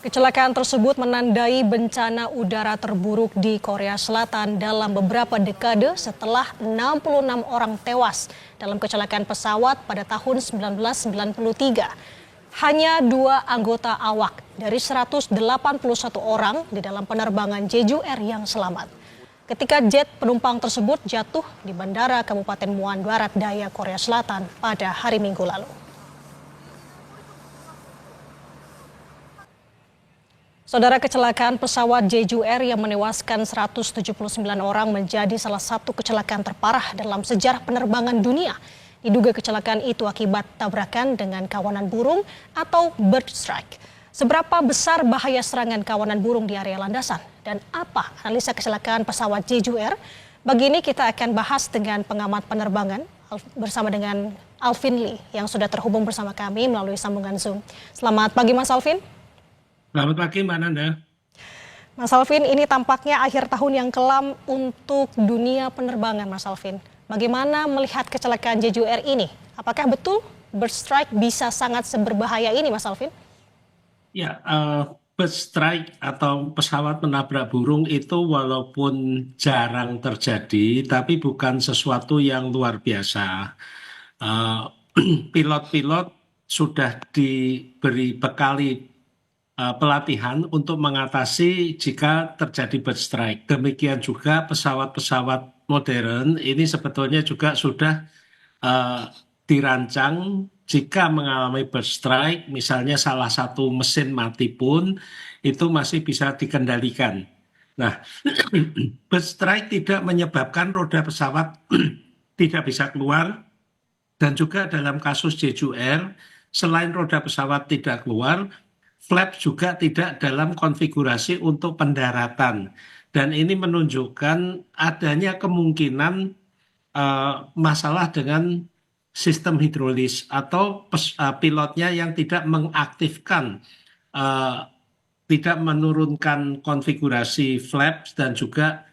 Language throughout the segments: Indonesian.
Kecelakaan tersebut menandai bencana udara terburuk di Korea Selatan dalam beberapa dekade setelah 66 orang tewas dalam kecelakaan pesawat pada tahun 1993. Hanya 2 anggota awak dari 181 orang di dalam penerbangan Jeju Air yang selamat. Ketika jet penumpang tersebut jatuh di Bandara Kabupaten Muan Barat Daya, Korea Selatan pada hari Minggu lalu. Saudara, kecelakaan pesawat Jeju Air yang menewaskan 179 orang menjadi salah satu kecelakaan terparah dalam sejarah penerbangan dunia. Diduga kecelakaan itu akibat tabrakan dengan kawanan burung atau bird strike. Seberapa besar bahaya serangan kawanan burung di area landasan? Dan apa analisa kecelakaan pesawat Jeju Air? Bagi ini kita akan bahas dengan pengamat penerbangan bersama dengan Alvin Lee yang sudah terhubung bersama kami melalui sambungan Zoom. Selamat pagi Mas Alvin. Selamat pagi Mbak Nanda. Mas Alvin, ini tampaknya akhir tahun yang kelam untuk dunia penerbangan, Mas Alvin. Bagaimana melihat kecelakaan Jeju Air ini? Apakah betul bird strike bisa sangat seberbahaya ini, Mas Alvin? Ya, bird strike atau pesawat menabrak burung itu walaupun jarang terjadi, tapi bukan sesuatu yang luar biasa. Eh, Pilot-pilot sudah diberi bekali pelatihan untuk mengatasi jika terjadi bird strike. Demikian juga pesawat-pesawat modern ini sebetulnya juga sudah eh, dirancang jika mengalami bird strike, misalnya salah satu mesin mati pun itu masih bisa dikendalikan. Nah, bird strike tidak menyebabkan roda pesawat tidak bisa keluar, dan juga dalam kasus Jeju Air, selain roda pesawat tidak keluar, flap juga tidak dalam konfigurasi untuk pendaratan. Dan ini menunjukkan adanya kemungkinan masalah dengan sistem hidrolis atau pilotnya yang tidak mengaktifkan, eh, tidak menurunkan konfigurasi flaps dan juga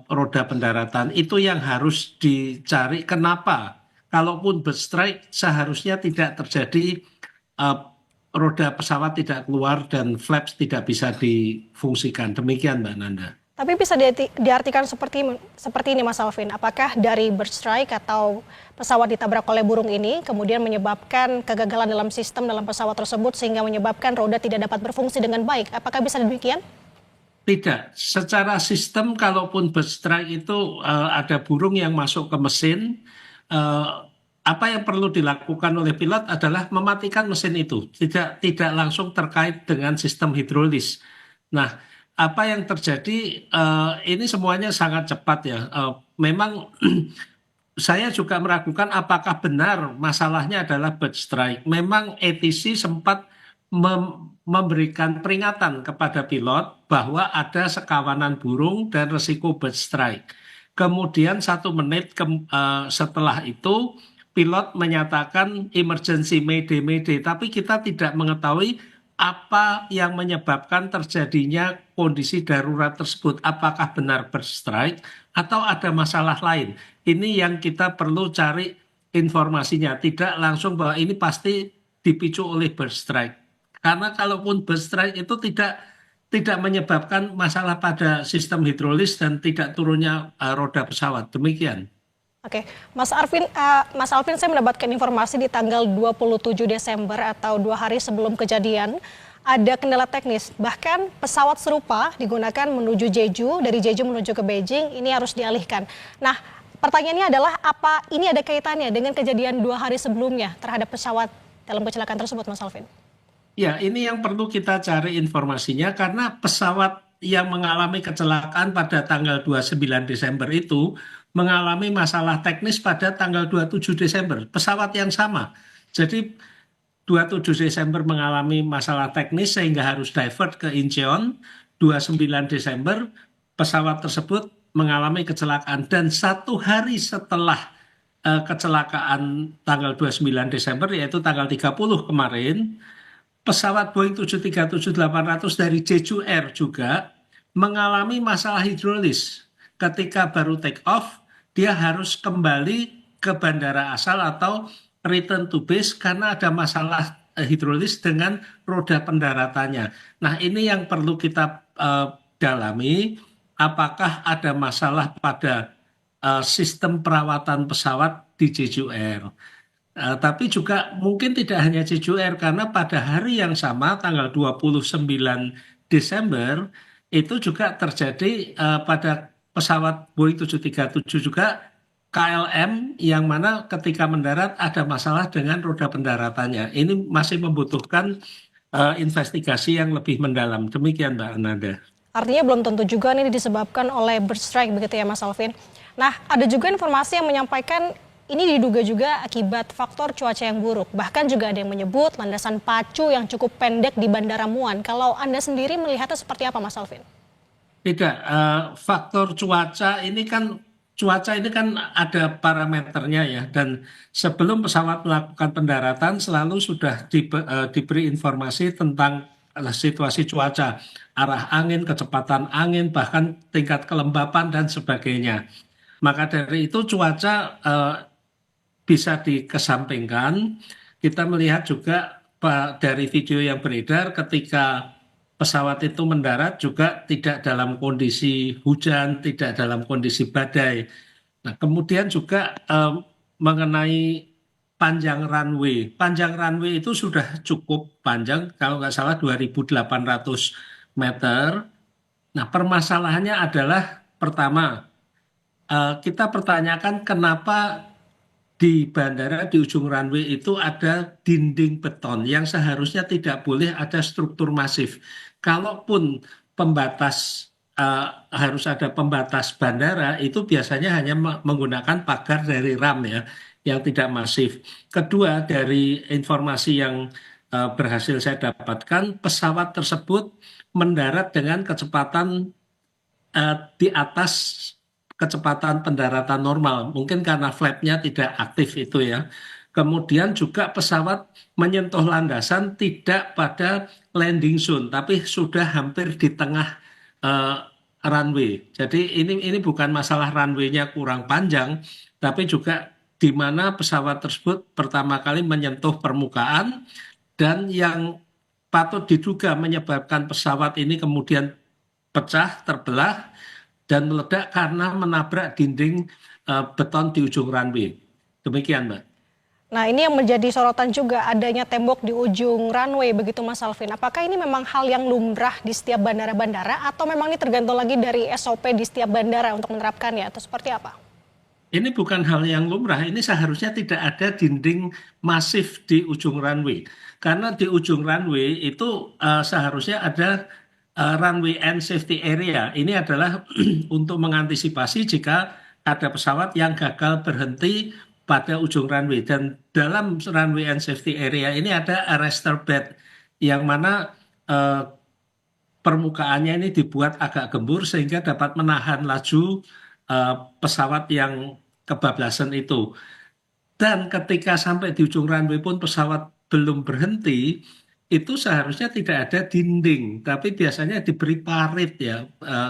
roda pendaratan. Itu yang harus dicari. Kenapa? Kalaupun bird strike seharusnya tidak terjadi, eh, roda pesawat tidak keluar dan flaps tidak bisa difungsikan. Demikian Mbak Nanda. Tapi bisa diartikan seperti ini, Mas Alvin. Apakah dari bird strike atau pesawat ditabrak oleh burung ini kemudian menyebabkan kegagalan dalam sistem dalam pesawat tersebut sehingga menyebabkan roda tidak dapat berfungsi dengan baik? Apakah bisa demikian? Tidak, secara sistem kalaupun bird strike itu ada burung yang masuk ke mesin, eh, apa yang perlu dilakukan oleh pilot adalah mematikan mesin itu, tidak langsung terkait dengan sistem hidrolis. Nah, apa yang terjadi ini semuanya sangat cepat ya. Memang saya juga meragukan apakah benar masalahnya adalah bird strike. Memang ATC sempat memberikan peringatan kepada pilot bahwa ada sekawanan burung dan resiko bird strike. Kemudian 1 menit setelah itu pilot menyatakan emergency mayday mayday, tapi kita tidak mengetahui apa yang menyebabkan terjadinya kondisi darurat tersebut. Apakah benar bird strike atau ada masalah lain? Ini yang kita perlu cari informasinya. Tidak langsung bahwa ini pasti dipicu oleh bird strike. Karena kalaupun bird strike itu tidak menyebabkan masalah pada sistem hidrolis dan tidak turunnya roda pesawat. Demikian. Oke, Mas Alvin, saya mendapatkan informasi di tanggal 27 Desember atau 2 hari sebelum kejadian ada kendala teknis. Bahkan pesawat serupa digunakan menuju Jeju, dari Jeju menuju ke Beijing, ini harus dialihkan. Nah, pertanyaannya adalah apa ini ada kaitannya dengan kejadian 2 hari sebelumnya terhadap pesawat dalam kecelakaan tersebut, Mas Alvin? Ya, ini yang perlu kita cari informasinya karena pesawat yang mengalami kecelakaan pada tanggal 29 Desember itu mengalami masalah teknis pada tanggal 27 Desember. Pesawat yang sama. Jadi 27 Desember mengalami masalah teknis sehingga harus divert ke Incheon. 29 Desember pesawat tersebut mengalami kecelakaan dan 1 hari setelah kecelakaan tanggal 29 Desember yaitu tanggal 30 kemarin, pesawat Boeing 737-800 dari Jeju Air juga mengalami masalah hidrolis. Ketika baru take off, dia harus kembali ke bandara asal atau return to base karena ada masalah hidrolis dengan roda pendaratannya. Nah, ini yang perlu kita dalami, apakah ada masalah pada sistem perawatan pesawat di Jeju Air. Tapi juga mungkin tidak hanya Jeju Air, karena pada hari yang sama tanggal 29 Desember itu juga terjadi pada pesawat Boeing 737 juga KLM, yang mana ketika mendarat ada masalah dengan roda pendaratannya. Ini masih membutuhkan investigasi yang lebih mendalam. Demikian Mbak Ananda. Artinya belum tentu juga ini disebabkan oleh bird strike begitu ya Mas Alvin. Nah, ada juga informasi yang menyampaikan ini diduga juga akibat faktor cuaca yang buruk. Bahkan juga ada yang menyebut landasan pacu yang cukup pendek di Bandara Muan. Kalau Anda sendiri melihatnya seperti apa Mas Alvin? Tidak, faktor cuaca ini kan ada parameternya ya, dan sebelum pesawat melakukan pendaratan selalu sudah diberi informasi tentang situasi cuaca, arah angin, kecepatan angin, bahkan tingkat kelembapan dan sebagainya. Maka dari itu cuaca bisa dikesampingkan. Kita melihat juga dari video yang beredar ketika pesawat itu mendarat juga tidak dalam kondisi hujan, tidak dalam kondisi badai. Nah, kemudian juga mengenai panjang runway. Panjang runway itu sudah cukup panjang, kalau nggak salah 2.800 meter. Nah, permasalahannya adalah pertama, kita pertanyakan kenapa di bandara di ujung runway itu ada dinding beton yang seharusnya tidak boleh ada struktur masif. Kalaupun pembatas harus ada pembatas bandara, itu biasanya hanya menggunakan pagar dari ram ya, yang tidak masif. Kedua, dari informasi yang berhasil saya dapatkan, pesawat tersebut mendarat dengan kecepatan di atas kecepatan pendaratan normal. Mungkin karena flapnya tidak aktif itu ya. Kemudian juga pesawat menyentuh landasan tidak pada landing zone, tapi sudah hampir di tengah eh, runway. Jadi ini bukan masalah runway-nya kurang panjang, tapi juga di mana pesawat tersebut pertama kali menyentuh permukaan, dan yang patut diduga menyebabkan pesawat ini kemudian pecah, terbelah, dan meledak karena menabrak dinding beton di ujung runway. Demikian, Mbak. Nah, ini yang menjadi sorotan juga adanya tembok di ujung runway begitu Mas Alvin. Apakah ini memang hal yang lumrah di setiap bandara-bandara atau memang ini tergantung lagi dari SOP di setiap bandara untuk menerapkannya atau seperti apa? Ini bukan hal yang lumrah, ini seharusnya tidak ada dinding masif di ujung runway. Karena di ujung runway itu seharusnya ada runway end safety area. Ini adalah untuk mengantisipasi jika ada pesawat yang gagal berhenti pada ujung runway. Dan dalam runway end safety area ini ada arrestor bed, yang mana eh, permukaannya ini dibuat agak gembur sehingga dapat menahan laju pesawat yang kebablasan itu. Dan ketika sampai di ujung runway pun pesawat belum berhenti, itu seharusnya tidak ada dinding, tapi biasanya diberi parit ya,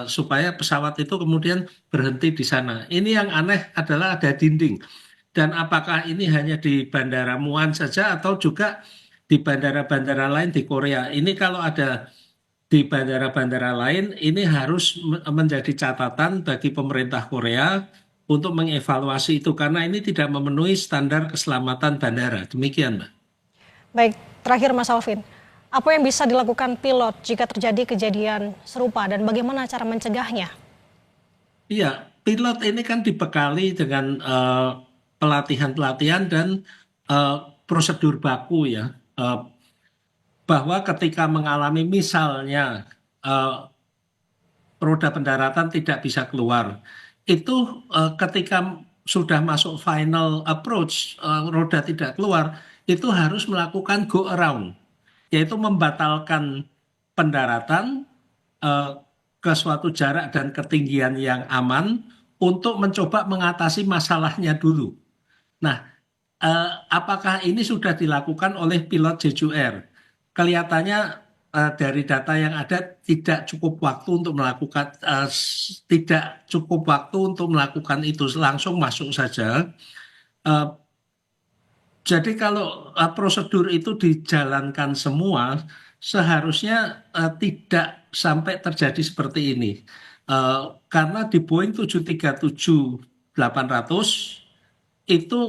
supaya pesawat itu kemudian berhenti di sana. Ini yang aneh adalah ada dinding. Dan apakah ini hanya di Bandara Muan saja atau juga di bandara-bandara lain di Korea? Ini kalau ada di bandara-bandara lain, ini harus menjadi catatan bagi pemerintah Korea untuk mengevaluasi itu, karena ini tidak memenuhi standar keselamatan bandara. Demikian, Mbak. Baik, terakhir Mas Alvin. Apa yang bisa dilakukan pilot jika terjadi kejadian serupa dan bagaimana cara mencegahnya? Iya, pilot ini kan dibekali dengan pelatihan-pelatihan dan eh, prosedur baku ya. Eh, bahwa ketika mengalami misalnya eh, roda pendaratan tidak bisa keluar, itu ketika sudah masuk final approach, roda tidak keluar, itu harus melakukan go around, yaitu membatalkan pendaratan eh, ke suatu jarak dan ketinggian yang aman untuk mencoba mengatasi masalahnya dulu. Nah, apakah ini sudah dilakukan oleh pilot Jeju Air? Kelihatannya dari data yang ada tidak cukup waktu untuk melakukan tidak cukup waktu untuk melakukan itu, langsung masuk saja. Eh, Jadi kalau prosedur itu dijalankan semua, seharusnya tidak sampai terjadi seperti ini. Karena di Boeing 737-800 itu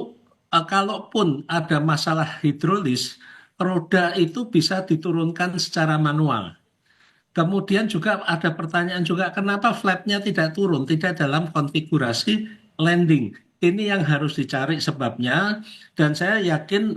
kalaupun ada masalah hidrolis, roda itu bisa diturunkan secara manual. Kemudian juga ada pertanyaan juga, kenapa flapnya tidak turun, tidak dalam konfigurasi landing? Ini yang harus dicari sebabnya, dan saya yakin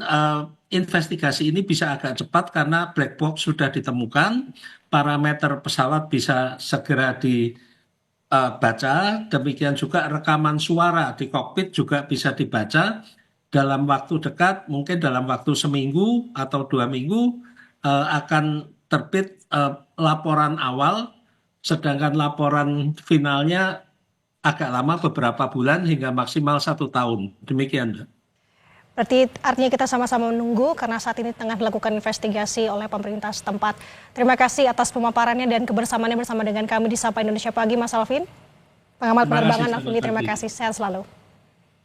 investigasi ini bisa agak cepat karena black box sudah ditemukan, parameter pesawat bisa segera dibaca, demikian juga rekaman suara di kokpit juga bisa dibaca dalam waktu dekat, mungkin dalam waktu seminggu atau 2 minggu akan terbit laporan awal, sedangkan laporan finalnya agak lama beberapa bulan hingga maksimal 1 tahun. Demikian, Mbak. Berarti artinya kita sama-sama menunggu karena saat ini tengah dilakukan investigasi oleh pemerintah setempat. Terima kasih atas pemaparannya dan kebersamaannya bersama dengan kami di Sapa Indonesia Pagi, Mas Alvin. Pengamat Terima kasih, penerbangan selamat Alvin, terima pagi. kasih. Sehat selalu.